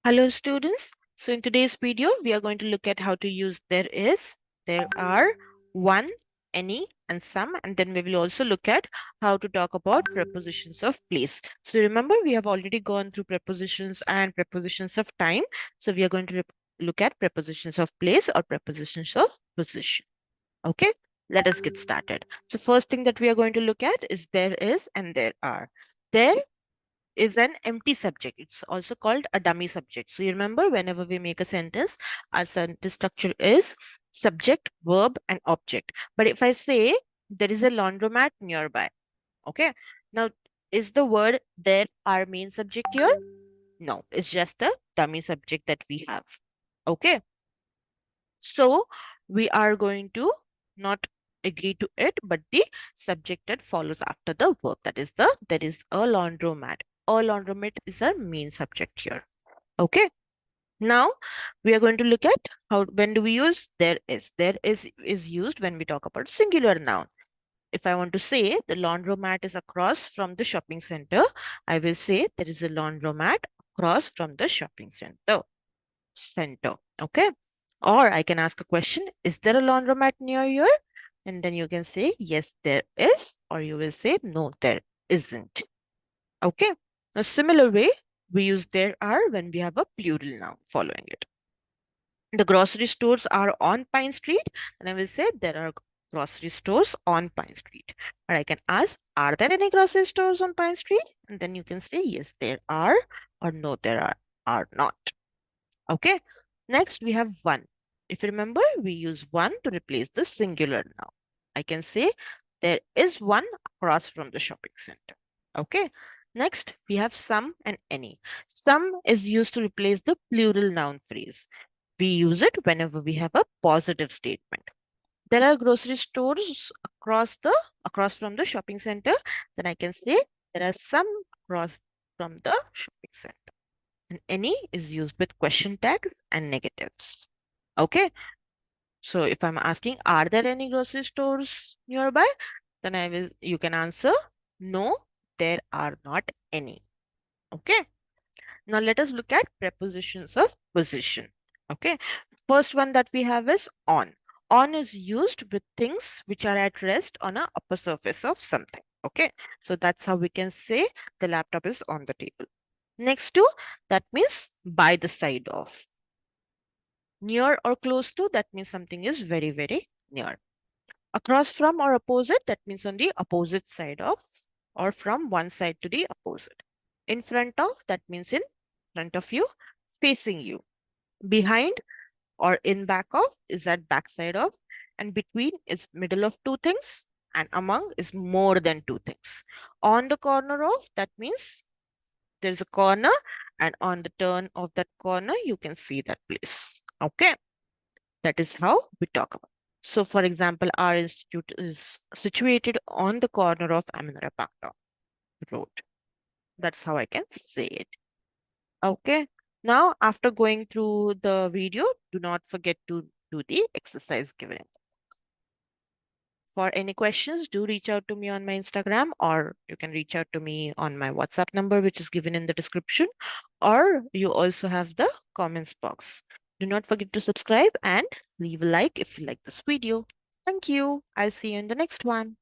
Hello students. So in today's video, we are going to look at how to use there is, there are, one, any, and some, and then we will also look at how to talk about prepositions of place. So remember, we have already gone through prepositions and prepositions of time. So we are going to look at prepositions of place or prepositions of position. Okay, let us get started. So first thing that we are going to look at is there is and there are. There is an empty subject. It's also called a dummy subject. So you remember whenever we make a sentence, our sentence structure is subject, verb, and object. But if I say there is a laundromat nearby, okay? Now, is the word there our main subject here? No, it's just a dummy subject that we have. Okay. So we are going to not agree to it, but the subject that follows after the verb. That is there is a laundromat. A laundromat is our main subject here. Okay. Now we are going to look at how when do we use there is. There is used when we talk about singular noun. If I want to say the laundromat is across from the shopping center, I will say there is a laundromat across from the shopping center. Okay. Or I can ask a question, is there a laundromat near here? And then you can say, yes, there is. Or you will say, no, there isn't. Okay. A similar way, we use there are when we have a plural noun following it. The grocery stores are on Pine Street. And I will say, there are grocery stores on Pine Street. Or I can ask, are there any grocery stores on Pine Street? And then you can say, yes, there are. Or no, there are not. Okay. Next, we have one. If you remember, we use one to replace the singular noun. I can say there is one across from the shopping center. Okay. Next, we have some and any. Some is used to replace the plural noun phrase. We use it whenever we have a positive statement. There are grocery stores across from the shopping center. Then I can say there are some across from the shopping center. And any is used with question tags and negatives. Okay. So if I'm asking, are there any grocery stores nearby? Then you can answer, no, there are not any. Okay. Now let us look at prepositions of position. Okay. First one that we have is on. On is used with things which are at rest on a upper surface of something. Okay. So that's how we can say the laptop is on the table. Next to, that means by the side of. Near or close to, that means something is very, very near. Across from or opposite, that means on the opposite side of, or from one side to the opposite. In front of, that means in front of you, facing you. Behind or in back of is at back side of, and between is middle of two things, and among is more than two things. On the corner of, that means there's a corner, and on the turn of that corner, you can see that place. Okay. That is how we talk about. So, for example, our institute is situated on the corner of Aminora Pakta Road. That's how I can say it. Okay. Now, after going through the video, do not forget to do the exercise given. For any questions, do reach out to me on my Instagram, or you can reach out to me on my WhatsApp number, which is given in the description, or you also have the comments box. Do not forget to subscribe and leave a like if you like this video. Thank you. I'll see you in the next one.